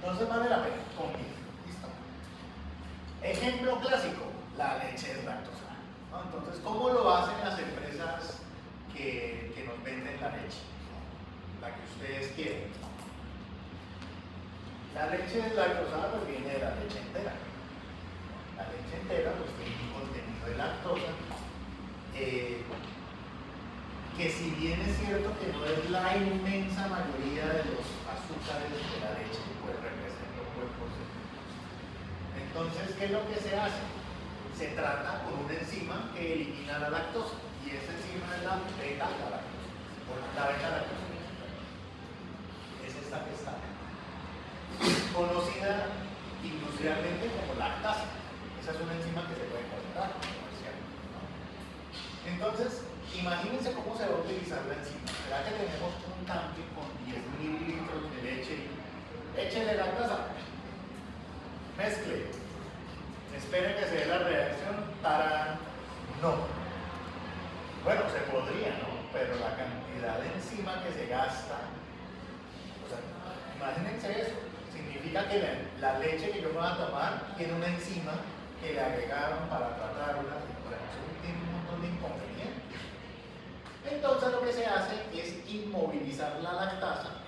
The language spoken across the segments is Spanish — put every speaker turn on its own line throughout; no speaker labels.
Entonces vale la pena convivir. ¿Listo? Ejemplo clásico, la leche deslactosada, ¿no? Entonces, ¿cómo lo hacen las empresas que nos venden la leche? La que ustedes quieren. La leche deslactosada pues viene de la leche entera. La leche entera pues tiene un contenido de lactosa, que si bien es cierto que no es la inmensa mayoría de los azúcares de la leche, pues representa un buen porcentaje. Entonces, ¿qué es lo que se hace? Se trata con una enzima que elimina la lactosa, y esa enzima es la beta-galactosa, o la beta-lactosa. Es esta que está, conocida industrialmente como lactasa. Esa es una enzima que se puede encontrar comercialmente, ¿no? Entonces, imagínense cómo se va a utilizar la enzima. ¿Será que tenemos un tanque con 10 mililitros de leche? Échele lactosa, mezcle, espere que se dé la reacción. ¡Tarán! No. Bueno, se podría, ¿no? Pero la cantidad de enzima que se gasta, o sea, imagínense eso. Significa que la leche que yo me voy a tomar tiene una enzima que le agregaron para tratarla, y por eso tiene un montón de inconvenientes. Entonces lo que se hace es inmovilizar la lactasa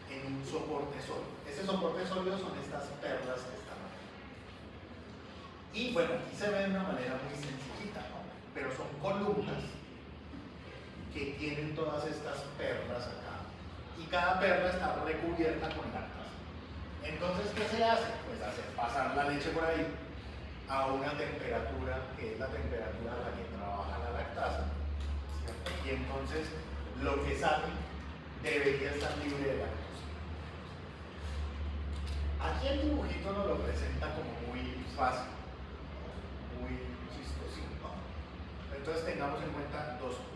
en un soporte sólido. Ese soporte sólido son estas perlas que están aquí. Y bueno, aquí se ve de una manera muy sencillita, ¿no? Pero son columnas que tienen todas estas perlas acá. Y cada perla está recubierta con lactasa. Entonces, ¿qué se hace? Pues hacer pasar la leche por ahí a una temperatura que es la temperatura a la que trabaja la lactasa, ¿cierto? Y entonces lo que sale debería estar libre de lactosa. Aquí el dibujito nos lo presenta como muy fácil, muy chistosito. Entonces tengamos en cuenta dos puntos.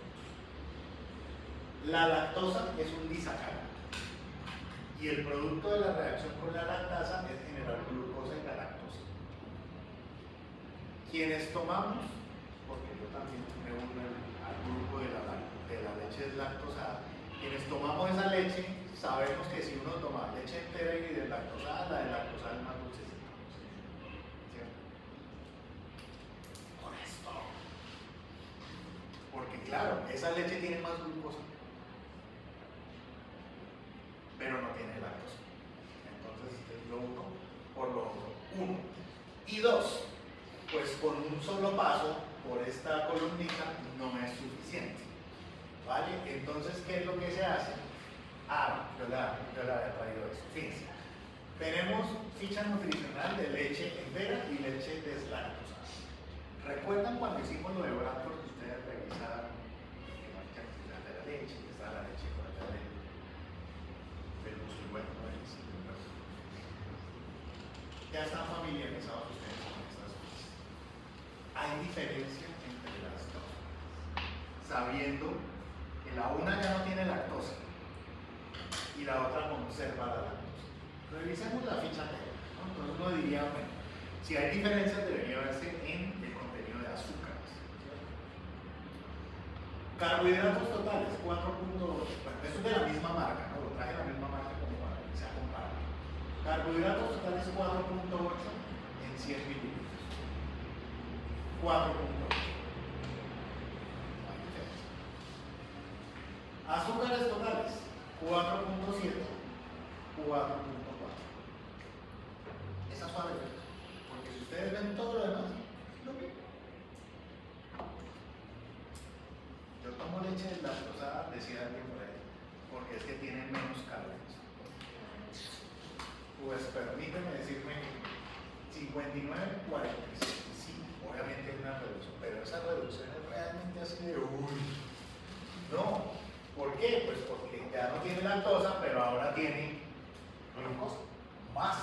La lactosa es un disacárido, y el producto de la reacción con la lactasa es generar glucosa y galactosa. Quienes tomamos, porque yo también me uno al grupo de la leche deslactosada, quienes tomamos esa leche sabemos que si uno toma leche entera y deslactosada, la deslactosada es más dulcecita, ¿cierto? Con esto, porque claro, esa leche tiene más glucosa, pero no tiene lactosa. Entonces es lo uno por lo otro. Uno. Y dos, pues con un solo paso por esta columnita no es suficiente, ¿vale? Entonces, ¿qué es lo que se hace? Yo le había traído eso. Fíjense, tenemos ficha nutricional de leche entera y leche deslactosada. ¿Recuerdan cuando hicimos lo de Bradford que ustedes revisaron la ficha nutricional de la leche, que está la leche por allá del gusto y bueno, ¿no? Ya están familiarizados ustedes con estas cosas. Hay diferencia entre las dos, sabiendo que la una ya no tiene lactosa y la otra conserva la lactosa. Revisemos la ficha técnica, ¿no? Entonces uno diría, bueno, si hay diferencias debería verse en el contenido de azúcares. Carbohidratos totales, 4.8. Bueno, esto es de la misma marca, ¿no? Lo traje de la misma marca como para que sea comparable. Carbohidratos totales 4.8 en 100 mililitros. 4.8. Azúcares totales 4.7, 4.4. Esas son las diferencias. Porque si ustedes ven todo lo demás, lo mismo. Yo tomo leche deslactosada, decía alguien por ahí, porque es que tiene menos calorías. Pues permíteme decirme 59, 46. Sí, obviamente hay una reducción, pero esa reducción es realmente así de uy. No, ¿por qué? Pues porque ya no tiene lactosa, pero ahora tiene glucosa, más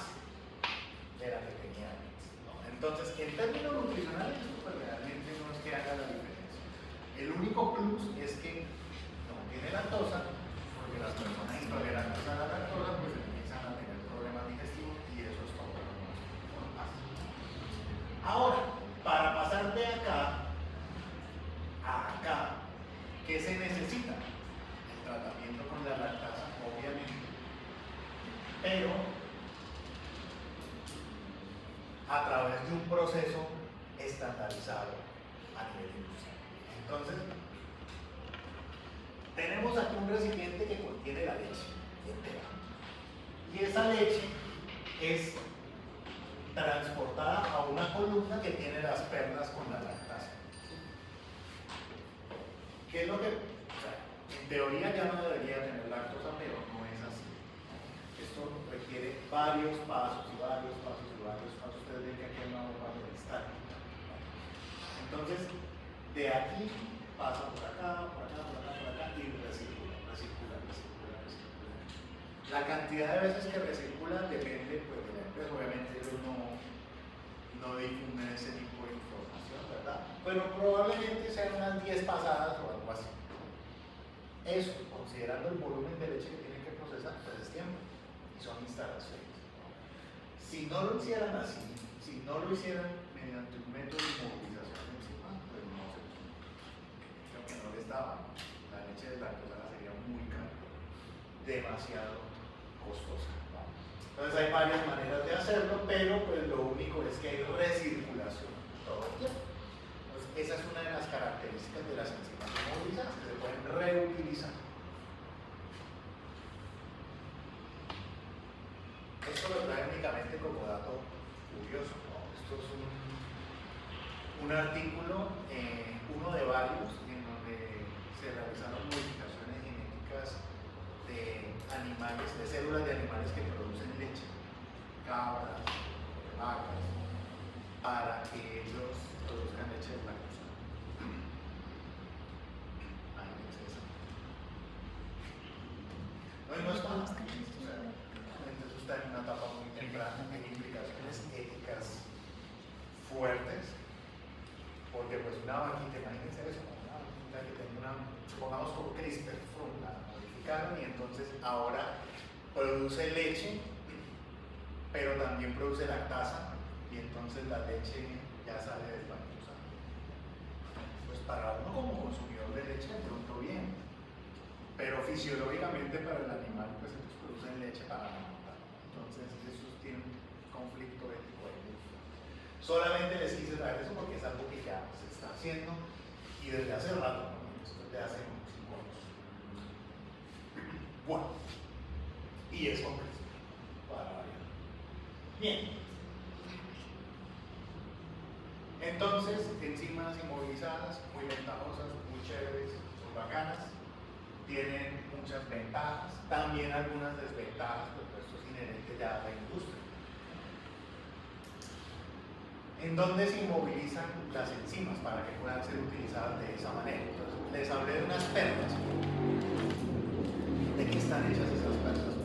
de la que tenía antes, ¿no? Entonces, en términos nutricionales, pues realmente no es que haga la diferencia. El único plus es que no tiene lactosa, porque las personas intolerantes a la lactosa pues empiezan a tener problemas digestivos y eso es todo lo que pasa. Ahora, para pasar de acá a acá, ¿qué se necesita? El tratamiento con la lactasa, obviamente, pero a través de un proceso estandarizado a nivel industrial. Entonces, tenemos aquí un recipiente que contiene la leche entera. Y esa leche es transportada a una columna que tiene las perlas con la lactasa. ¿Qué es lo que...? O sea, en teoría ya no debería tener lactosa, pero no es así. Esto requiere varios pasos y varios pasos y varios pasos. Ustedes ven que aquí hay una bomba de estática. Entonces, de aquí pasa por acá, por acá, por acá, por acá y recircula, recircula, recircula, recircula. La cantidad de veces que recircula depende pues, de la empresa. Obviamente ellos no difunden ese tipo de información, ¿verdad? Pero probablemente sean unas 10 pasadas o algo así. Eso, considerando el volumen de leche que tienen que procesar, pues es tiempo. Y son instalaciones. Si no lo hicieran así, si no lo hicieran mediante un método de movilización encima, pues no se creo que no les daba. La leche deslactosada sería muy cara, demasiado costosa. Entonces hay varias maneras de hacerlo, pero pues lo único es que hay recirculación todo el tiempo. Entonces esa es una de las características de las enzimas movilizadas, que se pueden reutilizar. Esto lo trae únicamente como dato curioso, ¿no? Esto es un artículo, uno de varios, en donde se realizaron modificaciones genéticas de animales, de células de animales que producen leche, cabras, vacas, para que ellos produzcan leche de lactosa. No es más. Entonces está en una etapa muy temprana, tiene implicaciones éticas fuertes, porque pues una vaquita, imagínense eso, una vaquita que tenga una, supongamos como CRISPR, la modificaron y entonces ahora produce leche, pero también produce lactasa, y entonces la leche ya sale deslactosada. Pues para uno como consumidor de leche de pronto bien, pero fisiológicamente para el animal pues ellos producen leche para alimentar. Entonces eso tiene un conflicto ético ahí. Solamente les quise traer eso porque es algo que ya se está haciendo y desde hace rato, ¿no? Esto desde hace 5 años. Bueno, y es complejo para variar. Bien. Entonces, enzimas inmovilizadas, muy ventajosas, muy chéveres, muy bacanas, tienen muchas ventajas, también algunas desventajas, pero esto es inherente ya a la industria. ¿En dónde se inmovilizan las enzimas para que puedan ser utilizadas de esa manera? Entonces, les hablé de unas perlas. ¿De qué están hechas esas perlas?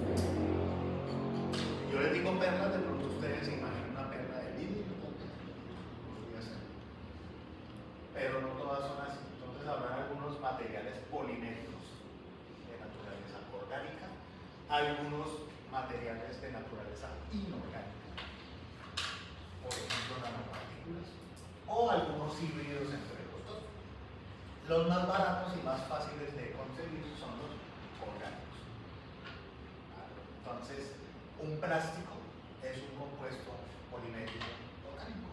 Yo les digo perlas, de pronto ustedes se imaginan una perla de vidrio, podría ser. Pero no todas son así. Entonces habrá algunos materiales poliméricos de naturaleza orgánica, algunos materiales de naturaleza inorgánica, por ejemplo nanopartículas, o algunos híbridos entre los dos. Los más baratos y más fáciles de conseguir son los orgánicos. Entonces, un plástico es un compuesto polimérico orgánico.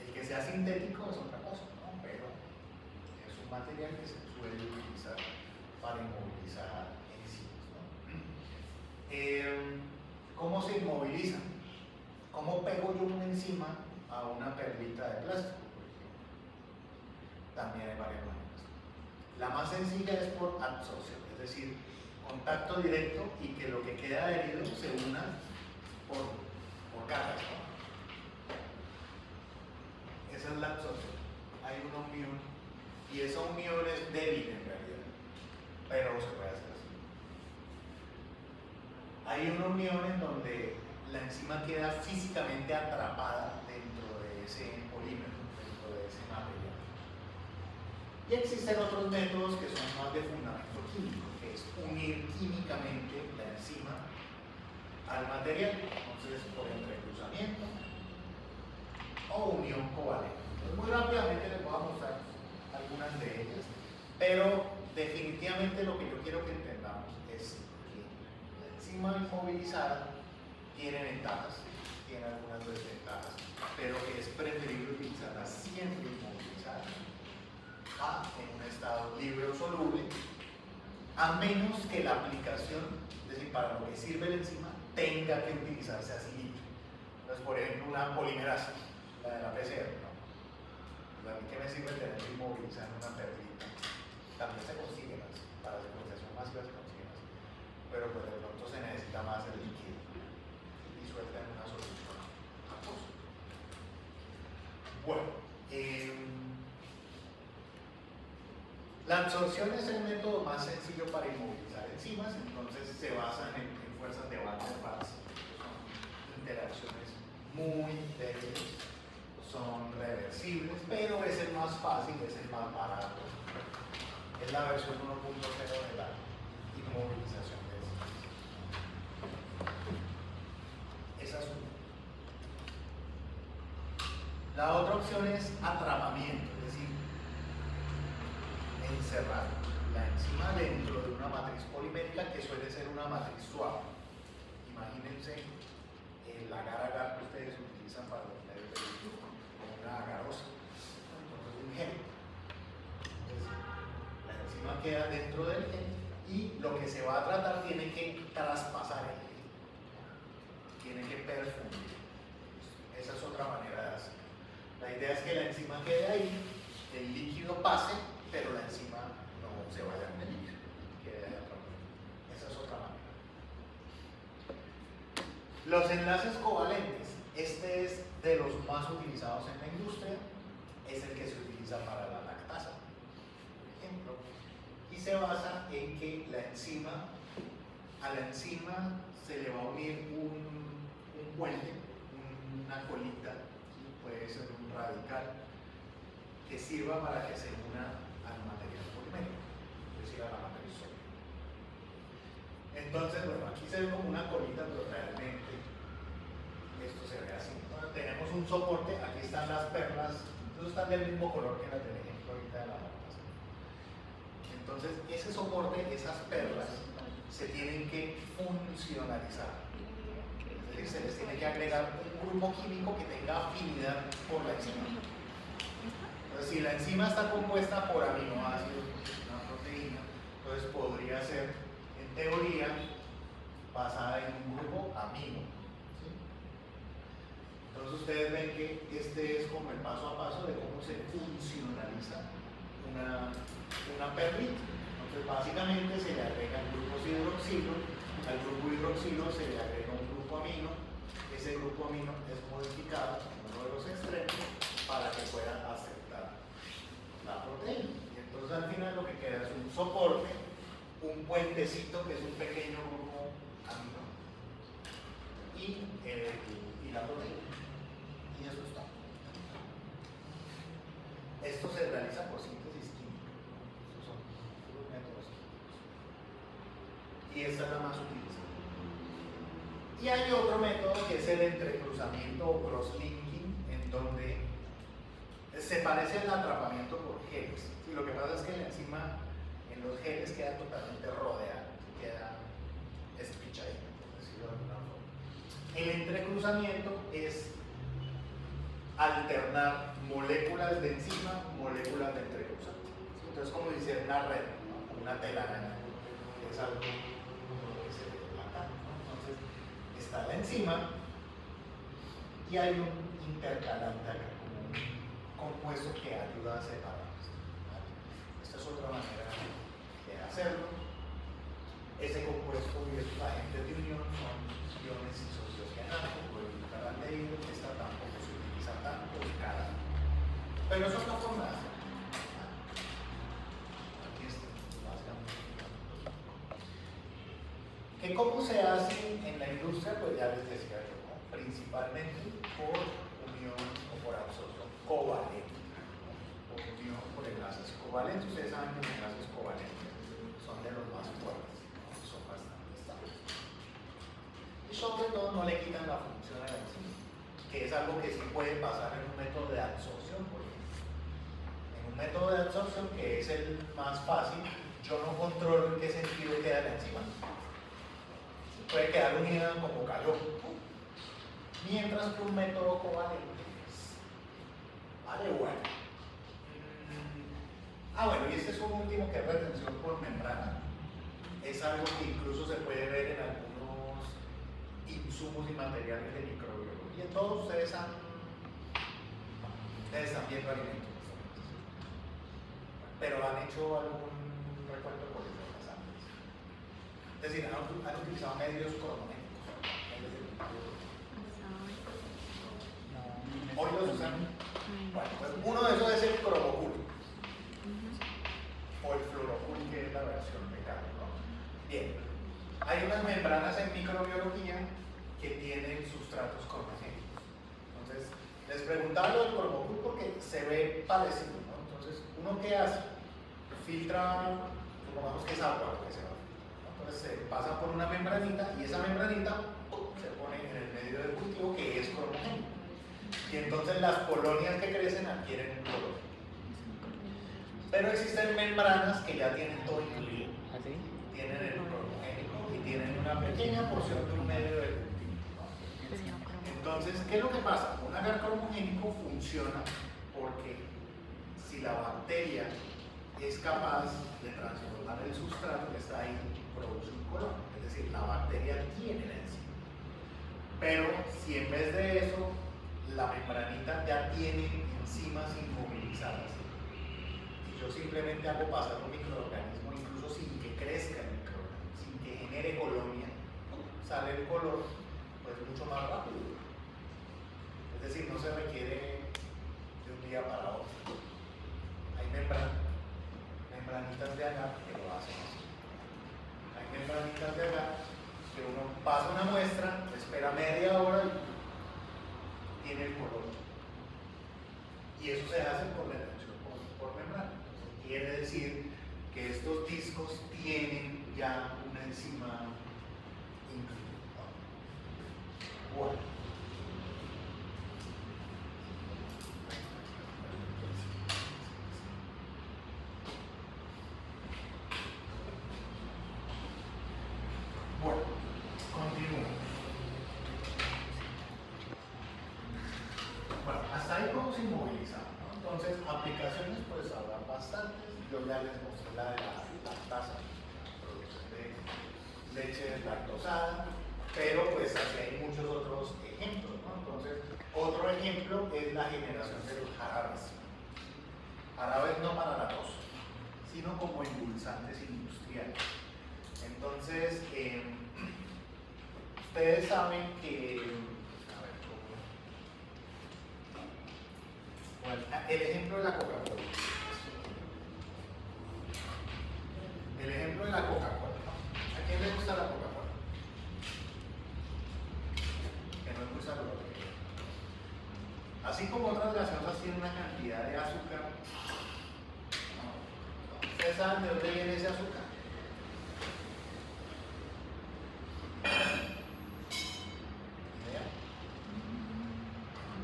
El que sea sintético es otra cosa, ¿no? Pero es un material que se suele utilizar para inmovilizar enzimas, ¿no? ¿Cómo se inmovilizan? ¿Cómo pego yo una enzima a una perlita de plástico? También hay varias maneras. La más sencilla es por absorción, es decir, contacto directo y que lo que queda adherido se una por cargas, ¿no? Esa es la absorción. Hay una unión y esa unión es débil en realidad, pero se puede hacer así. Hay una unión en donde la enzima queda físicamente atrapada dentro de ese polímero, dentro de ese material. Y existen otros métodos que son más de fundamento químico, que es unir químicamente la enzima al material, entonces por entrecruzamiento o unión covalente. Entonces, muy rápidamente les voy a mostrar algunas de ellas, pero definitivamente lo que yo quiero que entendamos es que la enzima inmovilizada tiene ventajas tiene algunas desventajas, pero que es preferible utilizarla siempre inmovilizada en un estado libre o soluble, a menos que la aplicación, es decir, para lo que sirve la enzima, tenga que utilizarse así libre. Entonces, por ejemplo, una polimerasa, la de la PCR, ¿no? Pues a mí que me sirve tener que inmovilizar una perlita. También se consigue más, para secuenciación masiva se consigue más, pero pues de pronto se necesita más el líquido disuelta en una solución acuosa. Bueno, la absorción es el método más sencillo para inmovilizar enzimas, entonces se basan en fuerzas de Van der Waals, son interacciones muy débiles, son reversibles, pero es el más fácil, es el más barato. Es la versión 1.0 de la inmovilización de enzimas. Esa es una. La otra opción es atrapamiento, es decir, encerrar la enzima dentro de una matriz polimérica que suele ser una matriz suave. Imagínense el agar-agar que ustedes utilizan para los medios de cultivo, como una agarosa, entonces un gen. Entonces, la enzima queda dentro del gen y lo que se va a tratar tiene que traspasar el gen, tiene que perfundir. Esa es otra manera de hacerlo. La idea es que la enzima quede ahí, el líquido pase, pero la enzima no se vaya con el líquido, quede ahí atrapado. Esa es otra manera. Los enlaces covalentes, este es de los más utilizados en la industria, es el que se utiliza para la lactasa, por ejemplo, y se basa en que a la enzima se le va a unir un puente, una colita, puede ser un radical, que sirva para que se una al material polimérico, es decir, a la matriz sólida. Entonces, bueno, aquí se ve como una colita, pero realmente esto se ve así. Bueno, tenemos un soporte, aquí están las perlas, entonces están del mismo color que las del ejemplo ahorita de la lactasa. Entonces, ese soporte, esas perlas, se tienen que funcionalizar. Es decir, se les tiene que agregar un grupo químico que tenga afinidad por la enzima. Entonces, si la enzima está compuesta por aminoácidos, una proteína, entonces podría ser, en teoría, basada en un grupo amino. ¿Sí? Entonces ustedes ven que este es como el paso a paso de cómo se funcionaliza una perlita. Entonces básicamente se le agregan grupos hidroxilo, al grupo hidroxilo se le agrega un grupo amino, ese grupo amino es modificado en uno de los extremos para que pueda aceptar la proteína. Y entonces al final lo que queda es un soporte, un puentecito que es un pequeño grupo amino y la proteína. Y eso está. Esto se realiza por síntesis química. Esos son los métodos químicos. Y esta es la más utilizada. Y hay otro método que es el entrecruzamiento o cross-linking, en donde se parece al atrapamiento por geles. Y lo que pasa es que la enzima en los geles queda totalmente rodeada, queda espichadita, por decirlo de alguna forma. El entrecruzamiento es alternar moléculas de enzima, moléculas de entrecruzante. Entonces, como dice una red, ¿no? Una telaraña, que es algo que se ve acá, ¿no? Entonces, está la enzima y hay un intercalante acá, como un compuesto que ayuda a separarlos. ¿Vale? Esta es otra manera de hacerlo. Ese compuesto y estos agentes de unión son iones isocianatos o el butaldehído, que esta tampoco se utiliza tanto, es cara. Pero eso es la forma de hacerlo. Aquí está, básicamente. ¿Que cómo se hace en la industria? Pues ya les decía yo, ¿no? Principalmente por unión o por absorción covalente, ¿no? Por unión por enlaces covalentes. Ustedes saben que los enlaces covalentes son de los más fuertes, ¿no? Son bastante estables. Y sobre todo no le quitan la función a la enzima, que es algo que sí puede pasar en un método de absorción, por ejemplo. En un método de absorción, que es el más fácil, yo no controlo en qué sentido queda la enzima. Puede quedar unida como cayó. mientras que un método covalente vale bueno. Bueno, y este es un último que es retención por membrana. Es algo que incluso se puede ver en algunos insumos y materiales de microbiología. Todos ustedes están viendo alimentos, pero han hecho algún recuento por eso antes. Es decir, han utilizado medios cronométricos. Hoy los usan. Bueno, pues uno de esos es el cromocul o el fluorocul, que es la versión de carne, ¿no? Bien, hay unas membranas en microbiología que tienen sustratos cronogénicos. Entonces, les preguntaba lo del cromocul porque se ve parecido, ¿no? Entonces, ¿uno qué hace? Filtra, supongamos que es agua lo que se va. Entonces, se pasa por una membranita y esa membranita se pone en el medio del cultivo, que es cronogénico. Y entonces las colonias que crecen adquieren un color. Pero existen membranas que ya tienen todo incluido. Tienen el cronogénico y tienen una pequeña porción de un medio del cultivo. Entonces, ¿qué es lo que pasa? Un agar cromogénico funciona porque si la bacteria es capaz de transformar el sustrato que está ahí, produce un color. Es decir, la bacteria tiene la enzima. Pero si en vez de eso la membranita ya tiene enzimas inmovilizadas y yo simplemente hago pasar un microorganismo, incluso sin que crezca el microorganismo, sin que genere colonia, sale el color pues mucho más rápido. Es decir, no se requiere de un día para otro. Hay membranitas de agar que lo hacen así. Hay membranitas de agar que uno pasa una muestra, espera media hora y tiene el color. Y eso se hace por retención por membrana. Quiere decir que estos discos tienen ya una enzima incluida. Bueno. Bueno, continúo. Bueno, hasta ahí cómo se inmoviliza, ¿no? Entonces, aplicaciones pues habrá bastantes. Yo ya les mostré la de la lactasa, producción de leche deslactosada, pero pues así hay muchos otros ejemplos, ¿no? Entonces, otro ejemplo es la generación de los jarabes. Jarabes no para la tos, sino como endulzantes industriales. Entonces, ustedes saben que, bueno, el ejemplo de la Coca-Cola. El ejemplo de la Coca-Cola. ¿A quién le gusta la Coca-Cola? Que no es muy saludable. Así como otras gaseosas tienen una cantidad de azúcar. ¿Ustedes saben de dónde viene ese azúcar?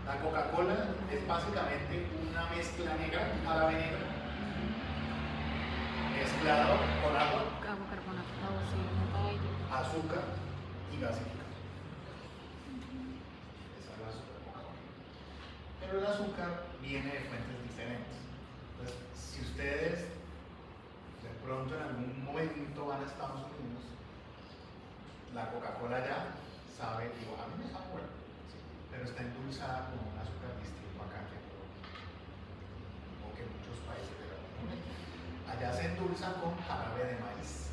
La Coca-Cola es básicamente una mezcla negra, jarabe negro, mezclado con agua, azúcar y gasificado. Esa es la azúcar Coca-Cola. Pero el azúcar viene de fuentes diferentes. Entonces, si ustedes de pronto en algún momento van a Estados Unidos, la Coca-Cola ya sabe, digo, a mí me sabe bueno, ¿sí? Pero está endulzada con un azúcar distinto acá que en Colombia, o que en muchos países de la Unión. Allá se endulza con jarabe de maíz.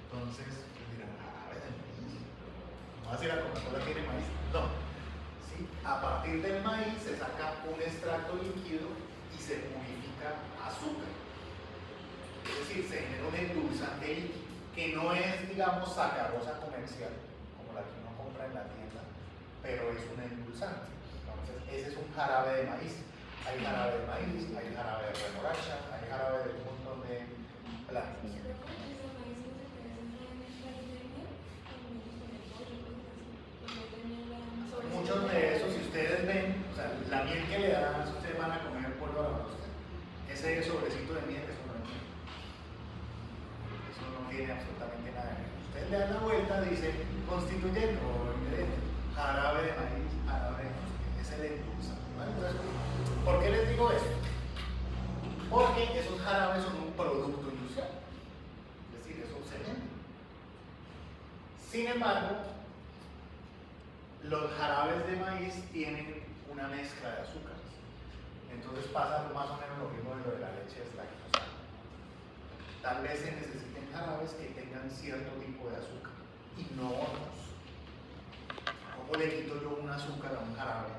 Entonces, dirán, jarabe de maíz. No va a decir la Coca-Cola tiene maíz. No. ¿Sí? A partir del maíz se saca un extracto líquido y se purifica azúcar. Es decir, se genera un endulzante líquido, que no es, digamos, sacarosa comercial, como la que uno compra en la tienda, pero es un endulzante. Entonces, ese es un jarabe de maíz. Hay jarabe de maíz, hay jarabe de remolacha, hay jarabe de un montón de plantas. Muchos de esos, si ustedes ven, o sea, la miel que le dan, ustedes van a comer polvo a la rosca. Ese sobrecito de miel, eso no es miel. Eso no tiene absolutamente nada de miel. Ustedes le dan la vuelta, dice constituyente o ingrediente, jarabe de maíz, jarabe de no sé qué, es el endulzante, ¿vale? Entonces, ¿por qué les digo esto? Porque esos jarabes son un producto industrial, es decir, eso se vende. Sin embargo, los jarabes de maíz tienen una mezcla de azúcares. Entonces pasa más o menos lo mismo de lo de la leche deslactosada. Tal vez se necesiten jarabes que tengan cierto tipo de azúcar y no otros. ¿Cómo le quito yo un azúcar a un jarabe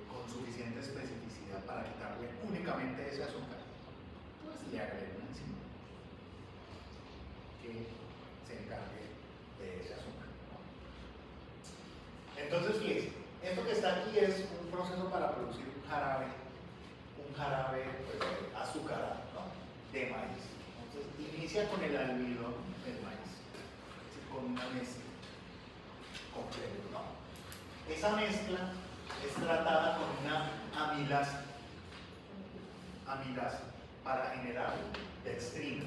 con suficiente especificidad para quitarle únicamente ese azúcar? Pues le agrego una enzima que se encargue de ese azúcar, ¿no? Entonces, fíjense, esto que está aquí es un proceso para producir un jarabe pues, azucarado, ¿no? De maíz. Entonces, inicia con el almidón del maíz, es decir, con una mezcla completa, ¿no? Esa mezcla es tratada con una amilasa para generar dextrina.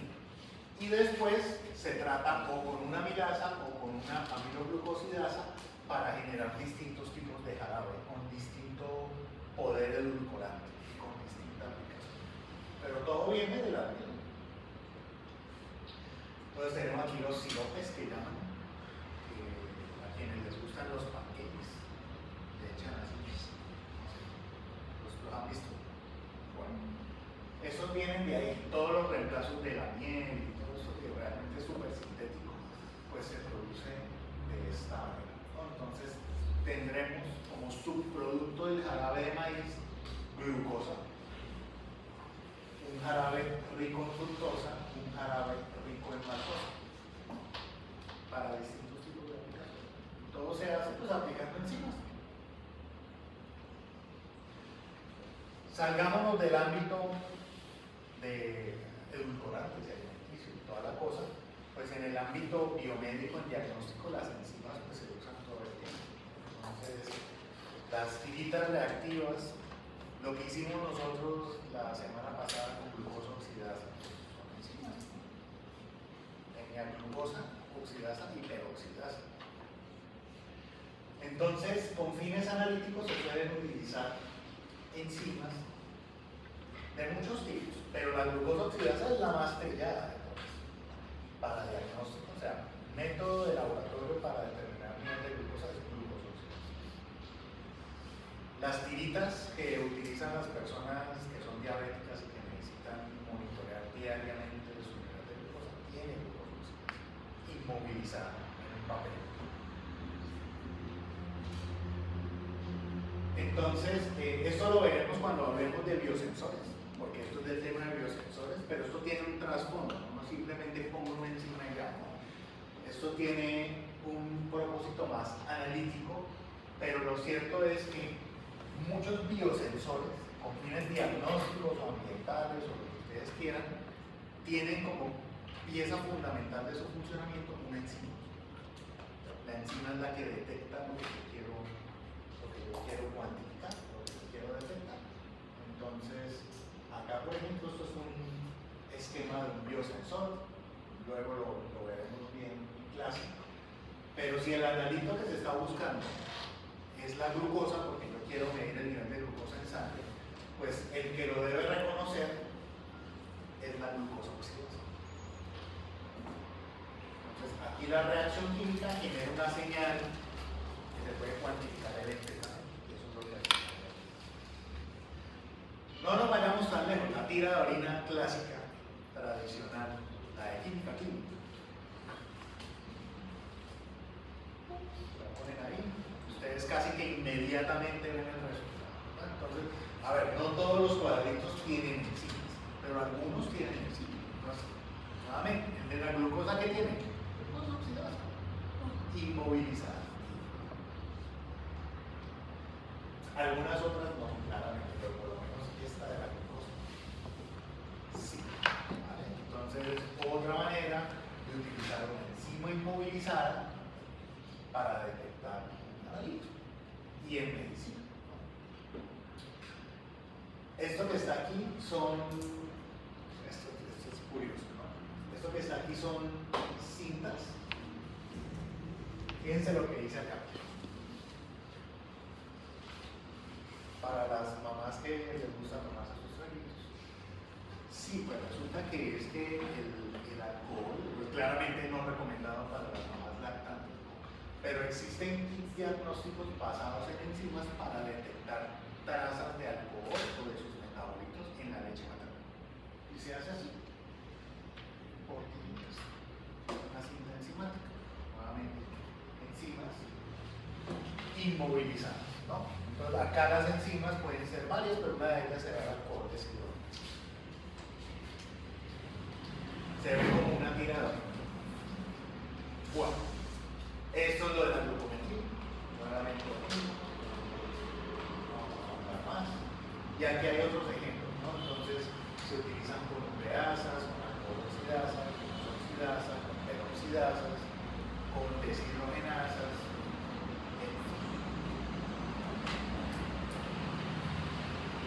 Y después se trata o con una amilasa o con una aminoglucosidasa para generar distintos tipos de jarabe con distinto poder edulcorante y con distinta aplicación. Pero todo viene del almidón. Entonces tenemos aquí los siropes que llaman, a quienes les gustan los panqueques, le echan así, los han visto. Bueno, esos vienen de ahí, todos los reemplazos de la miel y todo eso que realmente es súper sintético, pues se produce de esta manera. Entonces tendremos como subproducto del jarabe de maíz glucosa, un jarabe rico en fructosa, un jarabe rico en maltosa, para distintos tipos de aplicación. Todo se hace pues aplicando enzimas. Salgámonos del ámbito de edulcorantes y alimenticios y toda la cosa, pues en el ámbito biomédico, en diagnóstico, las enzimas pues se usan todo el tiempo. Entonces, las tiritas reactivas, lo que hicimos nosotros la semana pasada con glucosa oxidasa, son enzimas. Tenía glucosa, oxidasa y peroxidasa. Entonces, con fines analíticos se pueden utilizar enzimas de muchos tipos, pero la glucosa oxidasa es la más trillada de todas para diagnóstico, o sea, método de laboratorio para determinar nivel de glucosa es glucosa oxidasa. Las tiritas que utilizan las personas que son diabéticas y que necesitan monitorear diariamente su nivel de glucosa tienen glucosa oxidasa inmovilizada en un papel. Entonces, esto lo veremos cuando hablemos de biosensores, porque esto es del tema de biosensores, pero esto tiene un trasfondo, no simplemente pongo una enzima y ya, ¿no? Esto tiene un propósito más analítico, pero lo cierto es que muchos biosensores, con fines diagnósticos o ambientales o lo que ustedes quieran, tienen como pieza fundamental de su funcionamiento una enzima. La enzima es la que detecta lo que yo quiero cuantificar, lo que yo quiero detectar. Entonces, acá por ejemplo, esto es un esquema de un biosensor, luego lo veremos bien clásico. Pero si el analito que se está buscando es la glucosa, porque yo quiero medir el nivel de glucosa en sangre, pues el que lo debe reconocer es la glucosa oxidasa. Entonces, aquí la reacción química genera una señal que se puede cuantificar eléctricamente. Eso es lo que hace. No nos vayamos tan lejos. La tira de orina clásica, tradicional, la de química. La ponen ahí. Ustedes casi que inmediatamente ven el resultado, ¿verdad? Entonces, a ver, no todos los cuadritos tienen enzimas, pero algunos tienen enzimas. Entonces, nuevamente, el de la glucosa, ¿qué tiene? Glucosa oxidasa, inmovilizada. Algunas otras no, claramente, pero por lo menos esta de la glucosa sí. ¿Vale? Entonces, otra manera de utilizar una enzima inmovilizada para detectar un analito y en medicina. Esto que está aquí son, esto es curioso, ¿no? Esto que está aquí son cintas. Fíjense lo que dice acá. para las mamás que les gusta tomarse sus traguitos. Sí, pues resulta que es que el alcohol, pues claramente no recomendado para las mamás lactantes, ¿no? Pero existen kits diagnósticos basados en enzimas para detectar trazas de alcohol o de sus metabolitos en la leche materna. Y se hace así, porque es una cinta enzimática, nuevamente, enzimas inmovilizadas, ¿no? Entonces acá las enzimas pueden ser varias, pero una de ellas será el alcohol decidor. Se ve como una tirada. Bueno, esto es lo de la glucometría. Nuevamente, vamos a hablar más. Y aquí hay otros ejemplos, ¿no? Entonces se utilizan con ureasas, con alcoholoxidasa, con oxidasa, con peroxidasas, con deshidrogenasas.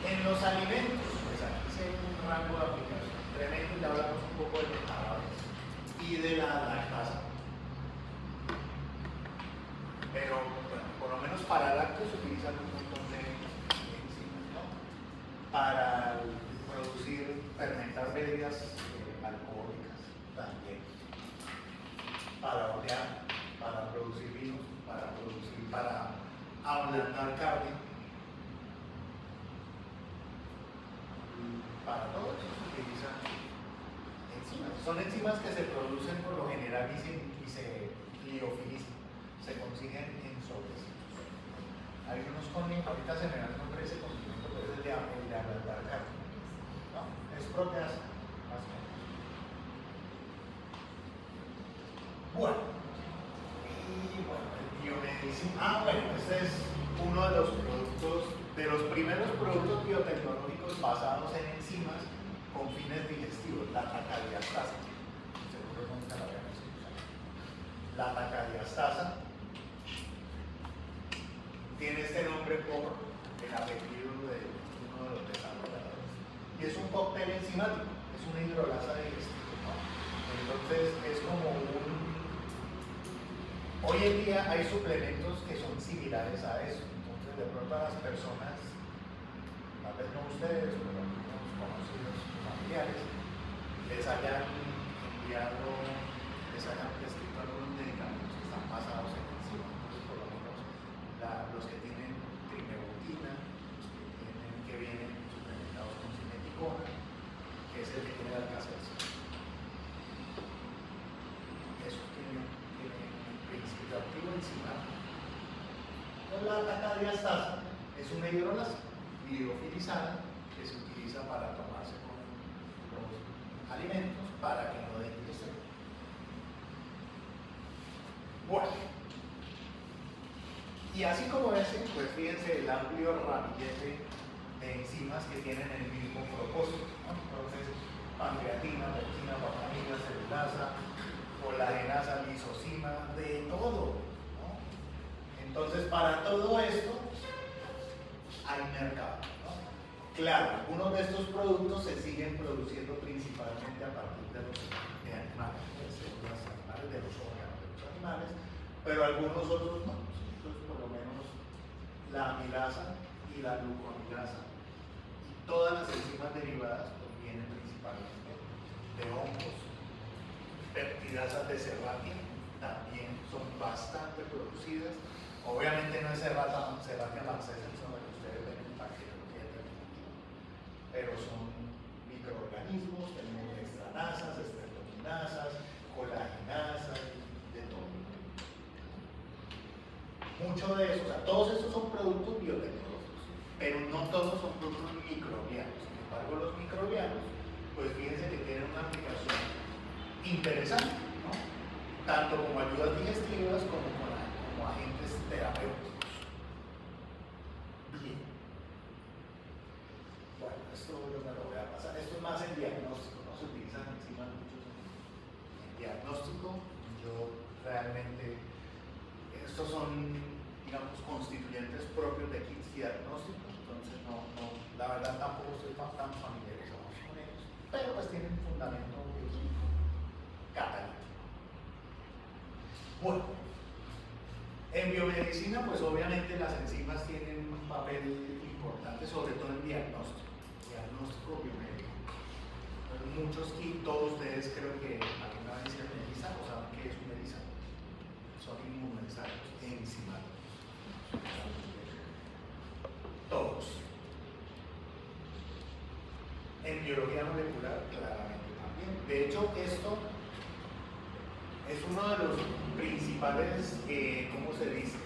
En los alimentos, pues aquí se hay un rango de aplicación tremendo, ya hablamos un poco de los jarabes y de la lactasa. Pero bueno, por lo menos para lácteos se utilizan un montón de enzimas, ¿no? Para producir, fermentar bebidas alcohólicas también. Para hornear, para producir vinos, para ablandar carne. Para todo eso se utilizan enzimas. Son enzimas que se producen por lo general y se liofilizan, se consiguen en sobrecitos. Hay unos ahorita se me da el nombre de ese condimento, pero es el de ablandar carne. ¿No? Es proteasa, más o menos. Bueno, y bueno, el biomedicina. Bueno, este es uno de los productos, de los primeros productos biotecnológicos basados en enzimas con fines digestivos, la tacadiastasa. Seguro nunca la habían escuchado. La tacadiastasa tiene este nombre por el apellido de uno de los desarrolladores. Y es un cóctel enzimático, es una hidrolasa digestiva, ¿no? Entonces es como un... Hoy en día hay suplementos que son similares a eso. Entonces de pronto a las personas, tal vez no ustedes, pero algunos conocidos, familiares, les hayan enviado, les hayan prescrito algunos medicamentos que están basados en enzimas. Entonces por lo menos los que tienen trimebutina, los que vienen suplementados con simeticona, que es el que tiene la alcacelsa. Eso tiene principio activo enzimático. Entonces la tacadiastasa es una hidrolasa liofilizada que se utiliza para tomarse con los alimentos para que no den digestión. Bueno, y así como ese, pues fíjense el amplio ramillete de enzimas que tienen el mismo propósito, ¿no? Entonces, pancreatina, pepsina, guanina, celulasa, colagenasa, lisozima, de todo, ¿no? Entonces, para todo esto hay mercado, ¿no? Claro, algunos de estos productos se siguen produciendo principalmente a partir de animales, de células animales, de los órganos de los animales, pero algunos otros no. Entonces, por lo menos la amilasa y la glucoamilasa y todas las enzimas derivadas pues, vienen principalmente de hongos. Peptidasas de Serratia también son bastante producidas. Obviamente no es Serratia marcescens, sino que ustedes ven en el paquete, pero son microorganismos, tenemos extranasas, estreptokinasas, colagenasas, de todo. Mucho de eso, o sea, todos estos son productos biotecnológicos, pero no todos son productos microbianos. Sin embargo, los microbianos, pues fíjense que tienen una aplicación interesante, ¿no? Tanto como ayudas digestivas como agentes terapéuticos. Bien. Bueno, esto yo me lo voy a pasar. Esto es más en diagnóstico, no se utilizan enzimas muchos en diagnóstico. Yo realmente, estos son, digamos, constituyentes propios de kits diagnósticos, entonces la verdad tampoco estoy tan familiarizado con ellos, pero pues tienen un fundamento catalítico. Bueno, En biomedicina, pues obviamente las enzimas tienen un papel importante, sobre todo en diagnóstico biomédico. Muchos y todos ustedes creo que alguna vez hicieron ELISA o saben qué es un ELISA. Son inmunoensayos enzimáticos. Todos. En biología molecular, claramente también. De hecho, esto es uno de los principales, ¿cómo se dice?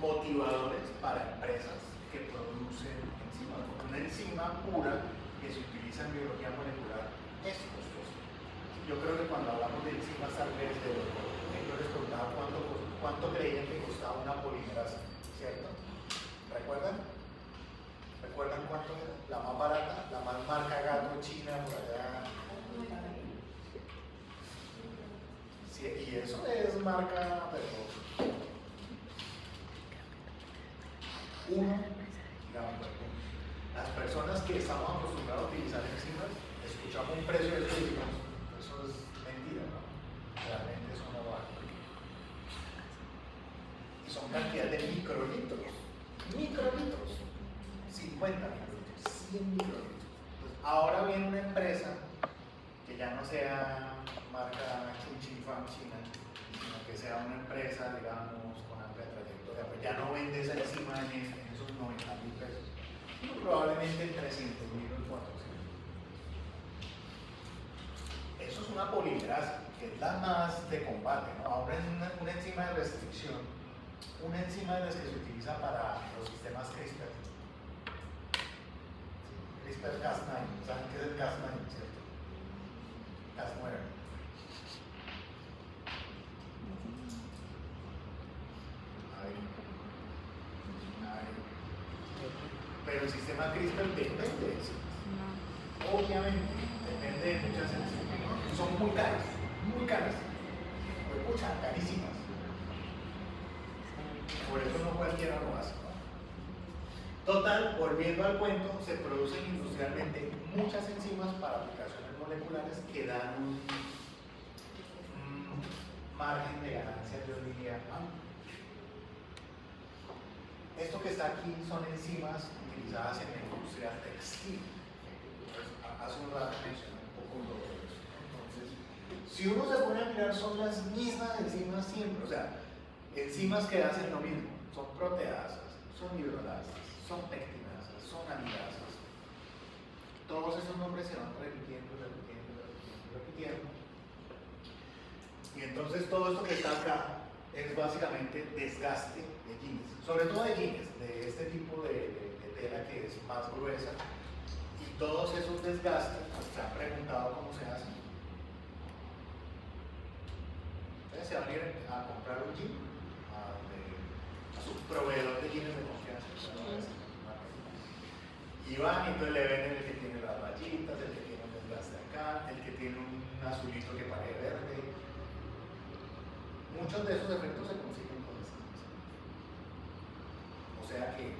Motivadores para empresas que producen enzimas. Porque una enzima pura que se utiliza en biología molecular es costosa. Yo creo que cuando hablamos de enzimas, tal vez yo les preguntaba cuánto creían que costaba una polimerasa, ¿cierto? ¿Recuerdan? ¿Recuerdan cuánto era? La más barata, la más marca gato china por allá. Sí, y eso es marca, pero uno, digamos, las personas que estamos acostumbrados a utilizar enzimas, escuchamos un precio de eso y decimos, eso es mentira, ¿no? Realmente eso no vale. Y son cantidades de microlitros, 50 microlitros, 100 microlitros. Pues ahora viene una empresa que ya no sea marca Chunchifam China, sino que sea una empresa, digamos, con amplia trayectoria, pues ya no vende esa enzima en esos 90.000 pesos, probablemente en 300.000 o 400.000. Eso es una polimerasa, que es la más de combate, ¿no? Ahora es una enzima de restricción, una enzima de las que se utiliza para los sistemas CRISPR. CRISPR-Cas9, ¿saben qué es el Cas9, cierto? Cas9. Pero el sistema CRISPR depende de eso. Obviamente, depende de muchas enzimas. Son muy caras, pues muchas, carísimas. Por eso no cualquiera lo hace, ¿no? Total, volviendo al cuento, se producen industrialmente muchas enzimas para aplicaciones moleculares que dan un margen de ganancia, yo diría, amplio. Esto que está aquí son enzimas utilizadas en la industria textil. Entonces, hace un rato mencioné un poco lo de eso. Entonces, si uno se pone a mirar, son las mismas enzimas siempre. O sea, enzimas que hacen lo mismo. Son proteasas, son hidrolasas, son pectinasas, son amidasas. Todos esos nombres se van repitiendo. Y entonces todo esto que está acá es básicamente desgaste de jeans, sobre todo de jeans, de este tipo de tela que es más gruesa, y todos esos desgastes, pues, se han preguntado cómo se hacen. Ustedes se van a ir a comprar un jean a su proveedor de jeans de confianza, y van y entonces le venden el que tiene las rayitas, el que tiene un desgaste acá, el que tiene un azulito que parece verde. Muchos de esos efectos se consiguen con estas enzimas. O sea que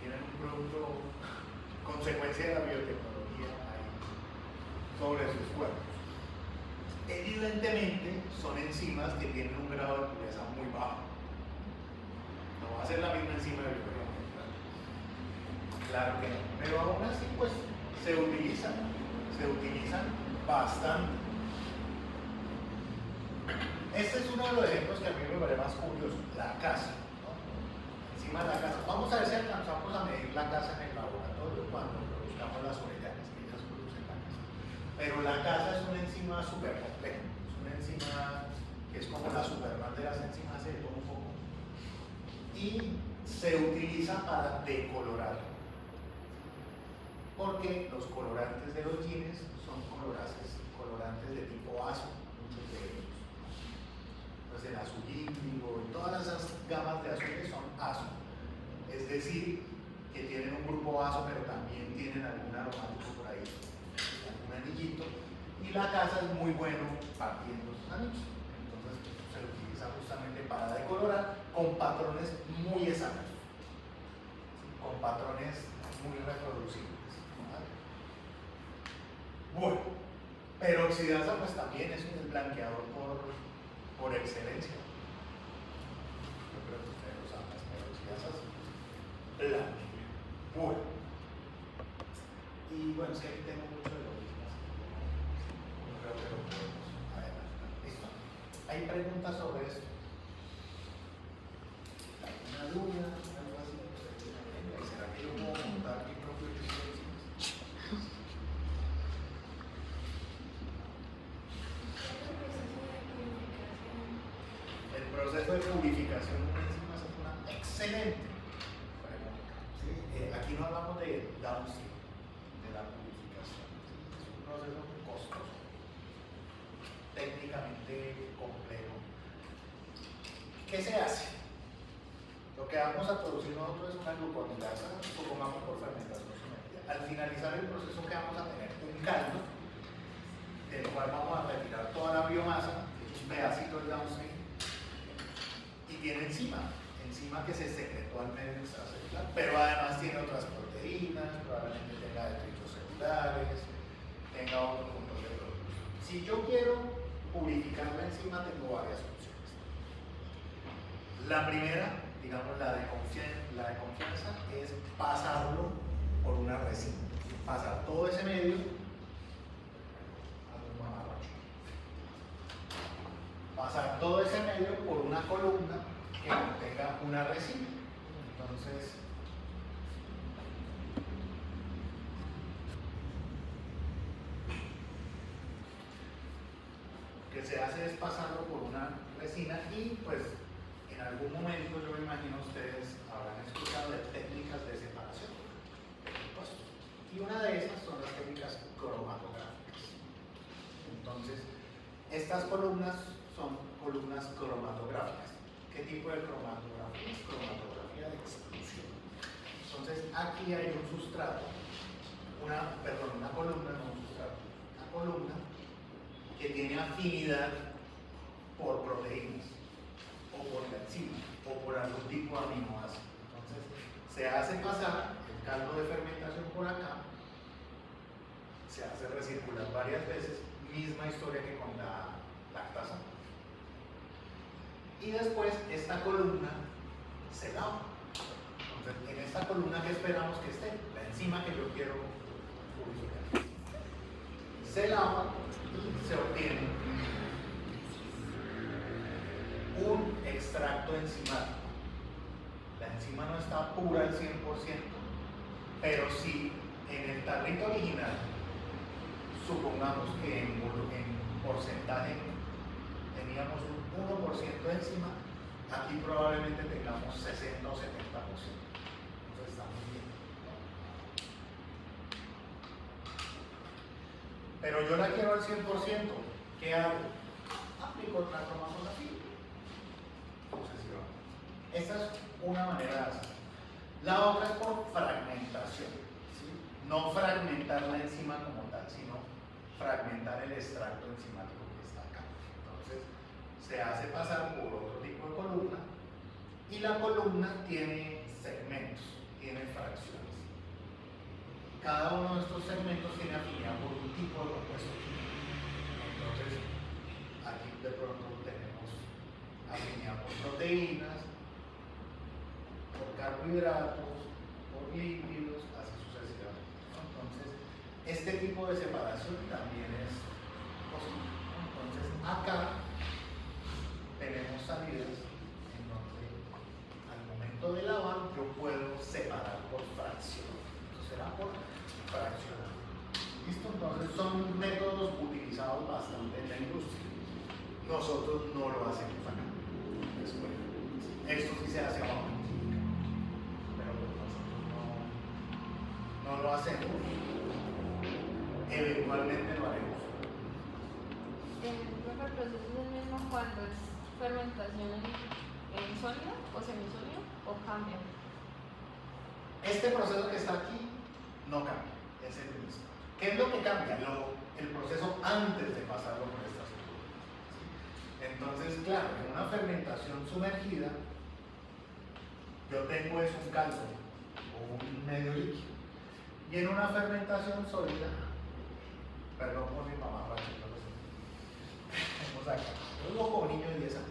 tienen un producto, consecuencia de la biotecnología ahí sobre sus cuerpos. Evidentemente son enzimas que tienen un grado de pureza muy bajo. No va a ser la misma enzima de biología molecular. Claro que no. Pero aún así pues se utilizan bastante. Este es uno de los ejemplos que a mí me parece más curioso, la casa, ¿no? Encima de la casa. Vamos a ver si alcanzamos a medir la casa en el laboratorio cuando produzcamos las orellanas que ellas producen la casa. Pero la casa es una enzima súper compleja, es una enzima que es como la Superman de las enzimas, de todo un poco. Y se utiliza para decolorar, porque los colorantes de los jeans son colorantes de tipo ácido, muchos de ellos. Pues el azul índigo y todas esas gamas de azules son ácidos, es decir, que tienen un grupo ácido pero también tienen algún aromático por ahí, algún anillito, y la casa es muy bueno partiendo sus anillos. Entonces se utiliza justamente para decolorar con patrones muy exactos, con patrones muy reproducibles, ¿vale? Bueno, Pero oxidasa pues también es un blanqueador por excelencia. Yo creo que ustedes lo saben, las peroxidasas blanquean, pura. Y bueno, es que aquí tengo mucho de lo mismo, no creo que lo podemos adelantar. Listo. ¿Hay preguntas sobre esto? ¿Alguna duda? ¿Algo así? ¿Será que yo puedo montar mi propio tipo de enzimas? El proceso de purificación de enzimas es una excelente pregunta. ¿Sí? Aquí no hablamos de downstream, de la purificación. Es un proceso costoso, técnicamente complejo. ¿Qué se hace? Lo que vamos a producir nosotros es una glucosilasa, supongamos por fermentación sumergida. Al finalizar el proceso, que vamos a tener un caldo, del cual vamos a retirar toda la biomasa, un pedacito del downstream, y tiene enzima que se secretó al medio extracelular, pero además tiene otras proteínas, probablemente tenga detritos celulares, tenga otro montón de productos. Si yo quiero purificar la enzima, tengo varias opciones. La primera, digamos la de confianza, es pasarlo por una resina. Pasar todo ese medio por una columna que contenga una resina. Entonces, lo que se hace es pasarlo por una resina y pues en algún momento, yo me imagino ustedes habrán escuchado de técnicas de separación de compuestos. Y una de esas son las técnicas cromatográficas. Entonces, estas columnas son columnas cromatográficas. ¿Qué tipo de cromatografía? Cromatografía de exclusión. Entonces, aquí hay un sustrato, una columna, no un sustrato, una columna que tiene afinidad por proteínas, o por la enzima, o por algún tipo de aminoácido. Entonces, se hace pasar el caldo de fermentación por acá, se hace recircular varias veces, misma historia que con la lactasa. Y después esta columna se lava. Entonces, en esta columna, ¿qué esperamos que esté? La enzima que yo quiero purificar. Se lava y se obtiene un extracto enzimático. La enzima no está pura al 100%, pero si en el tarrito original, supongamos que en porcentaje teníamos un 1% de enzima, aquí probablemente tengamos 60 o 70%. Entonces está muy bien, ¿no? Pero yo la quiero al 100%, ¿qué hago? Aplico la cromatografía. Esta es una manera de hacerlo. La otra es por fragmentación, ¿sí? No fragmentar la enzima como tal, sino fragmentar el extracto enzimático que está acá. Entonces, se hace pasar por otro tipo de columna y la columna tiene segmentos, tiene fracciones. Cada uno de estos segmentos tiene afinidad por un tipo de compuesto químico. Entonces, aquí de pronto tenemos afinidad por proteínas, por carbohidratos, por lípidos, así sucesivamente. Entonces, este tipo de separación también es posible. Entonces, acá tenemos salidas en donde al momento de lavar yo puedo separar por fracción. Esto será por fraccionar. ¿Listo? Entonces, son métodos utilizados bastante en la industria. Nosotros no lo hacemos acá. Entonces, bueno, esto sí se hace abajo en química, pero pues nosotros no lo hacemos. Eventualmente lo haremos.
El proceso es el mismo cuando es fermentación en sólido o semisólido, o cambia.
Este proceso que está aquí no cambia, es el mismo. ¿Qué es lo que cambia? El proceso antes de pasarlo por estas columnas. Entonces, claro, en una fermentación sumergida, yo tengo es un caldo o un medio líquido. Y en una fermentación sólida, perdón por mi mamá, acá. Yo digo como niño de 10 años.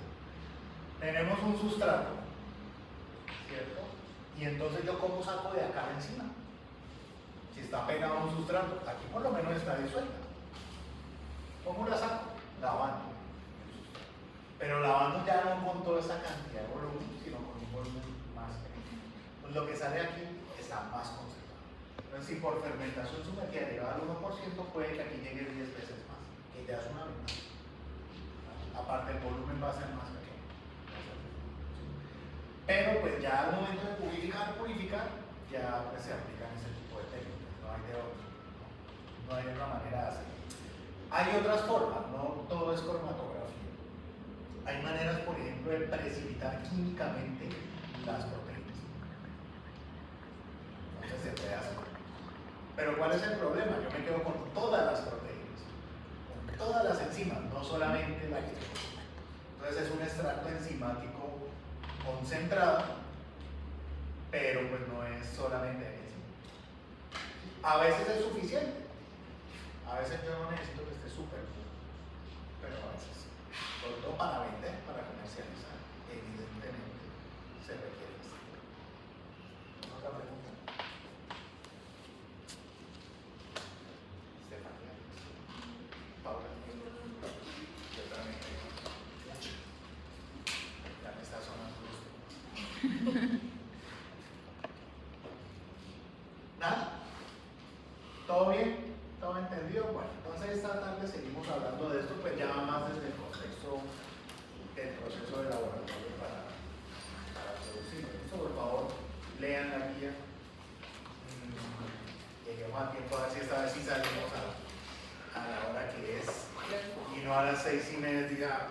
Tenemos un sustrato, ¿cierto? Y entonces yo como saco de acá encima. Si está pegado a un sustrato, aquí por lo menos está disuelta. ¿Cómo la saco? Lavando. Pero lavando ya no con toda esa cantidad de volumen, sino con un volumen más pequeño. Pues lo que sale aquí está más concentrado. Entonces, si por fermentación sumergida llegaba al 1%, puede que aquí llegue 10 veces más, que ya es una ventaja. Aparte, el volumen va a ser más pequeño. Pero pues ya al momento de purificar, ya pues, se aplican ese tipo de técnicas, no hay de otra, no hay otra manera de hacerlo. Hay otras formas, no todo es cromatografía. Hay maneras, por ejemplo, de precipitar químicamente las proteínas. Entonces se puede hacer. Pero ¿cuál es el problema? Yo me quedo con todas las proteínas, con todas las enzimas, no solamente la que tengo. Entonces es un extracto enzimático concentrado, pero pues no es solamente enzima. A veces es suficiente, a veces yo no necesito que esté súper puro, pero a veces, sobre todo para vender, para comercializar, evidentemente se requiere esto. Otra pregunta. Estefanía. Paula. Yo también tengo mucho. Ya me está sonando usted. ¿Nada? ¿Todo bien? ¿Todo entendido? Bueno, entonces esta tarde seguimos hablando de esto, pues ya más desde el contexto del proceso de laboratorio para producir. Esto, por favor, lean la guía. Lleguemos a tiempo a ver si esta vez sí salimos a la hora que es y no a las 6:30.